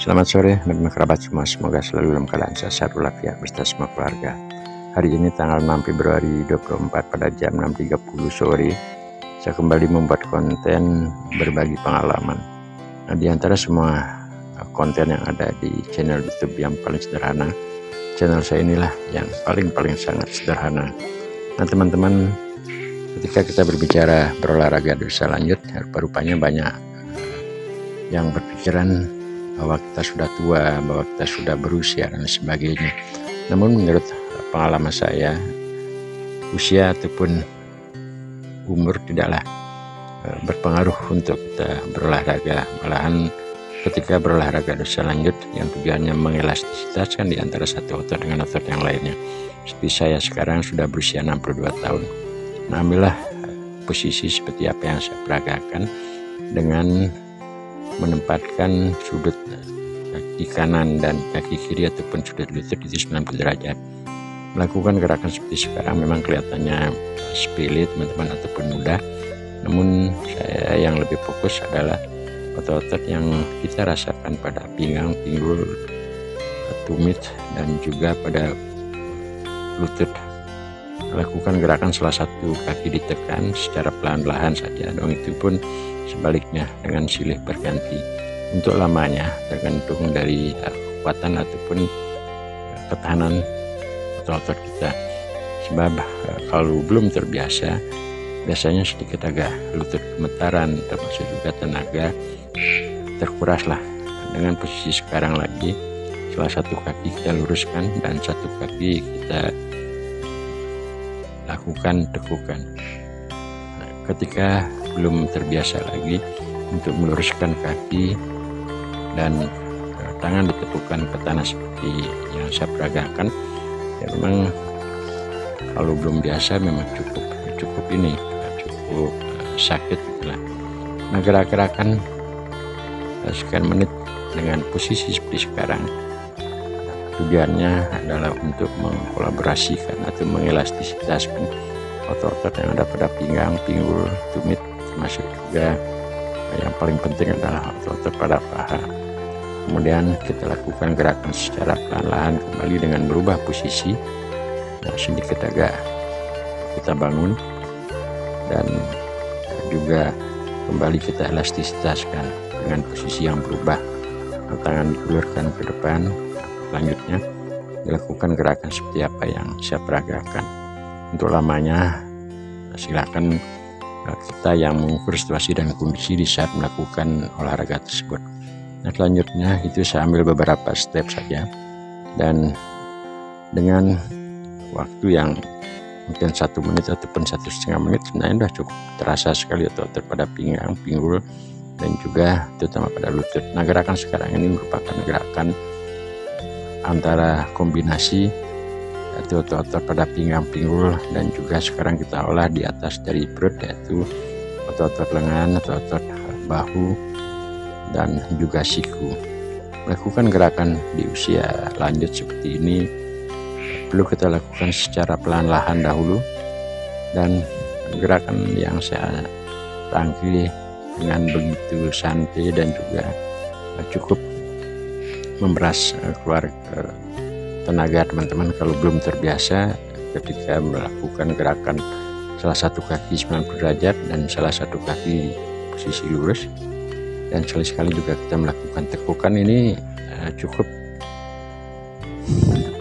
Selamat sore teman-teman kerabat semua, semoga selalu dalam keadaan sehat walafiat beserta semua keluarga. Hari ini tanggal 6 Februari 24 pada jam 6.30 sore, saya kembali membuat konten berbagi pengalaman. Nah, di antara semua konten yang ada di channel YouTube yang paling sederhana, channel saya inilah yang paling sangat sederhana. Nah teman-teman, ketika kita berbicara berolahraga dosa lanjut, rupanya banyak yang berpikiran bahwa kita sudah tua, bahwa kita sudah berusia dan sebagainya. Namun menurut pengalaman saya, usia ataupun umur tidaklah berpengaruh untuk kita berolahraga. Malahan ketika berolahraga dosa lanjut yang tujuannya mengelastistaskan di antara satu otot dengan otot yang lainnya. Seperti saya sekarang sudah berusia 62 tahun. Nah, ambillah posisi seperti apa yang saya peragakan dengan menempatkan sudut kaki kanan dan kaki kiri ataupun sudut lutut itu 90 derajat. Melakukan gerakan seperti sekarang memang kelihatannya sepele teman-teman ataupun mudah, namun saya yang lebih fokus adalah otot-otot yang kita rasakan pada pinggang, pinggul, tumit dan juga pada lutut. Lakukan gerakan salah satu kaki ditekan secara pelan-pelan saja, dong itu pun sebaliknya dengan silih berganti. Untuk lamanya tergantung dari kekuatan ataupun ketahanan otot-otot kita. Sebab kalau belum terbiasa, biasanya sedikit agak lutut gemetaran, termasuk juga tenaga terkuras lah. Dengan posisi sekarang lagi, salah satu kaki kita luruskan dan satu kaki kita lakukan tekukan. Ketika belum terbiasa lagi untuk meluruskan kaki dan tangan ditepukkan ke tanah seperti yang saya peragakan, ya memang kalau belum biasa memang cukup sakit itulah. Nah, gerakan sekian menit dengan posisi seperti sekarang tujuannya adalah untuk mengkolaborasikan atau mengelastistaskan otot-otot yang ada pada pinggang, pinggul, tumit, termasuk juga yang paling penting adalah otot-otot pada paha. Kemudian kita lakukan gerakan secara pelan-pelan kembali dengan berubah posisi. Nah, sedikit agak kita bangun dan juga kembali kita elastistaskan dengan posisi yang berubah. Tangan diulurkan ke depan. Selanjutnya dilakukan gerakan seperti apa yang saya peragakan. Untuk lamanya silakan kita yang mengukur situasi dan kondisi di saat melakukan olahraga tersebut. Nah, selanjutnya itu saya ambil beberapa step saja, dan dengan waktu yang mungkin 1 menit ataupun 1,5 menit sebenarnya sudah cukup terasa sekali otot pada pinggang, pinggul dan juga terutama pada lutut. Nah, gerakan sekarang ini merupakan gerakan antara kombinasi yaitu otot-otot pada pinggang, pinggul dan juga sekarang kita olah di atas dari perut, yaitu otot-otot lengan, otot-otot bahu dan juga siku. Melakukan gerakan di usia lanjut seperti ini perlu kita lakukan secara pelan-lahan dahulu, dan gerakan yang saya rangkai dengan begitu santai dan juga cukup memeras keluar tenaga teman-teman. Kalau belum terbiasa ketika melakukan gerakan salah satu kaki 90 derajat dan salah satu kaki posisi lurus, dan sekali-sekali juga kita melakukan tekukan, ini cukup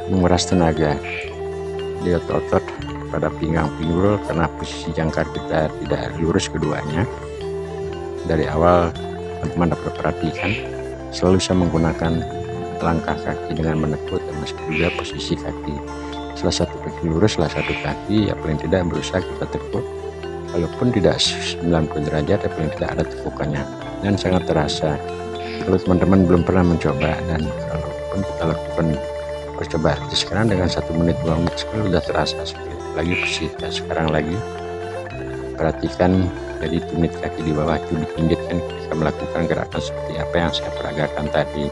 menguras tenaga di otot-otot pada pinggang, pinggul, karena posisi jangkar kita tidak lurus keduanya. Dari awal teman-teman dapat perhatikan selalu saya menggunakan langkah kaki dengan menekuk, termasuk juga posisi kaki. Salah satu kaki lurus, salah satu kaki ya paling tidak berusaha kita tekuk. Kalaupun tidak 90 derajat ya paling tidak ada tekukannya, dan sangat terasa. Kalau teman-teman belum pernah mencoba, dan kalaupun kita lakukan percobaan sekarang dengan 1 menit 2 menit sekali sudah terasa sekali. Lagi posisi sekarang lagi perhatikan dari tumit kaki di bawah itu dipinggirkan kita melakukan gerakan seperti apa yang saya peragakan tadi.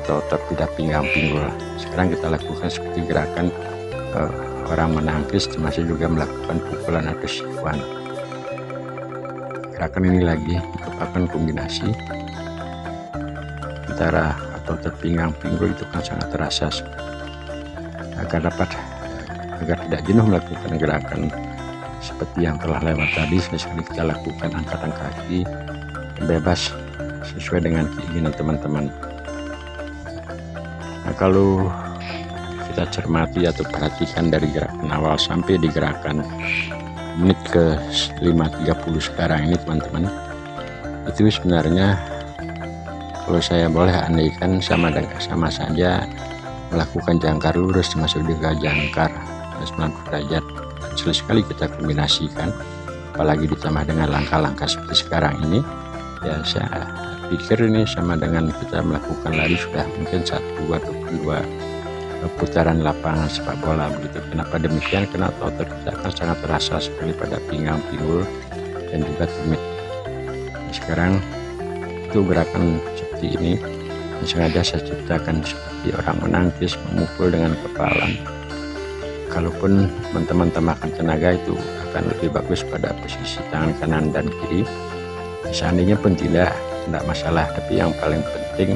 Otot tidak pinggang, pinggul. Sekarang kita lakukan seperti gerakan orang menangkis, termasuk juga melakukan pukulan atau sikuan. Gerakan ini lagi merupakan kombinasi antara atau terpinggang pinggul itu kan sangat terasa. Agar tidak jenuh melakukan gerakan seperti yang telah lewat tadi, sekali kita lakukan angkatan kaki bebas sesuai dengan keinginan teman-teman. Nah, kalau kita cermati atau perhatikan dari gerakan awal sampai di gerakan menit ke 5.30 sekarang ini teman-teman, itu sebenarnya kalau saya boleh andaikan sama saja melakukan jangkar lurus termasuk juga jangkar 90 derajat, dan sulit sekali kita kombinasikan, apalagi ditambah dengan langkah-langkah seperti sekarang ini. Ya saya pikir ini sama dengan kita melakukan lari sudah mungkin 1 ataupun 2 putaran lapangan sepak bola begitu. Kenapa demikian? Karena otot kita akan sangat terasa sekali pada pinggang, pinggul, dan juga tumit. Nah, sekarang itu gerakan seperti ini yang sengaja saya ciptakan seperti orang menangkis memukul dengan kepala. Kalaupun teman-teman tambahkan tenaga, itu akan lebih bagus pada posisi tangan kanan dan kiri. Seandainya pun tidak masalah, tapi yang paling penting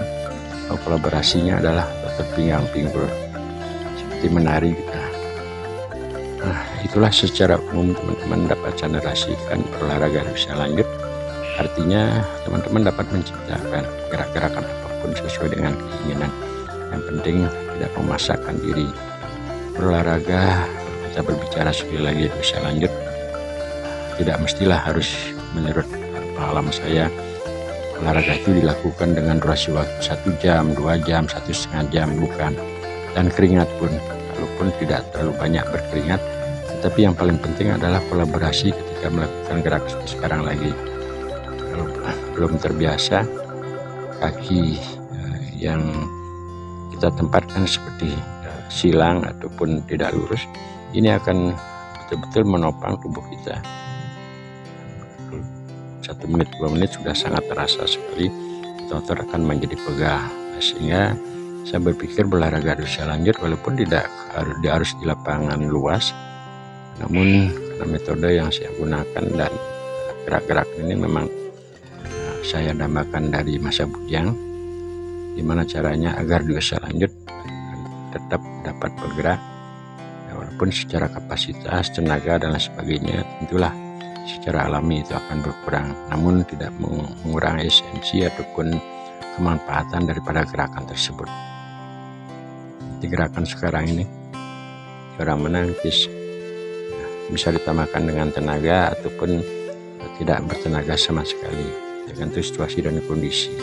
kolaborasinya adalah otot pinggang, pinggul seperti menari kita. Nah, itulah secara umum teman-teman dapat saya narasikan olahraga usia lanjut. Artinya teman-teman dapat menciptakan gerak-gerakan apapun sesuai dengan keinginan. Yang penting tidak memaksakan diri. Berolahraga, kita berbicara sekali lagi usia lanjut, tidak mestilah harus menurut pengalaman saya olahraga itu dilakukan dengan durasi waktu 1 jam, 2 jam, 1,5 jam, bukan. Dan keringat pun, walaupun tidak terlalu banyak berkeringat, tetapi yang paling penting adalah kolaborasi ketika melakukan gerak seperti sekarang lagi. Kalau belum terbiasa, kaki yang kita tempatkan seperti silang ataupun tidak lurus, ini akan betul-betul menopang tubuh kita. 1 menit 2 menit sudah sangat terasa sekali, otot akan menjadi pegal. Sehingga saya berpikir berolahraga usia lanjut walaupun tidak harus di lapangan luas, namun karena metode yang saya gunakan dan gerak-gerak ini memang saya dambakan dari masa bujang, gimana caranya agar di usia lanjut tetap dapat bergerak, ya, walaupun secara kapasitas, tenaga dan lain sebagainya tentulah secara alami itu akan berkurang, namun tidak mengurangi esensi ataupun kemanfaatan daripada gerakan tersebut. Di gerakan sekarang ini, orang menangkis bisa ditambahkan dengan tenaga ataupun tidak bertenaga sama sekali, tergantung situasi dan kondisi.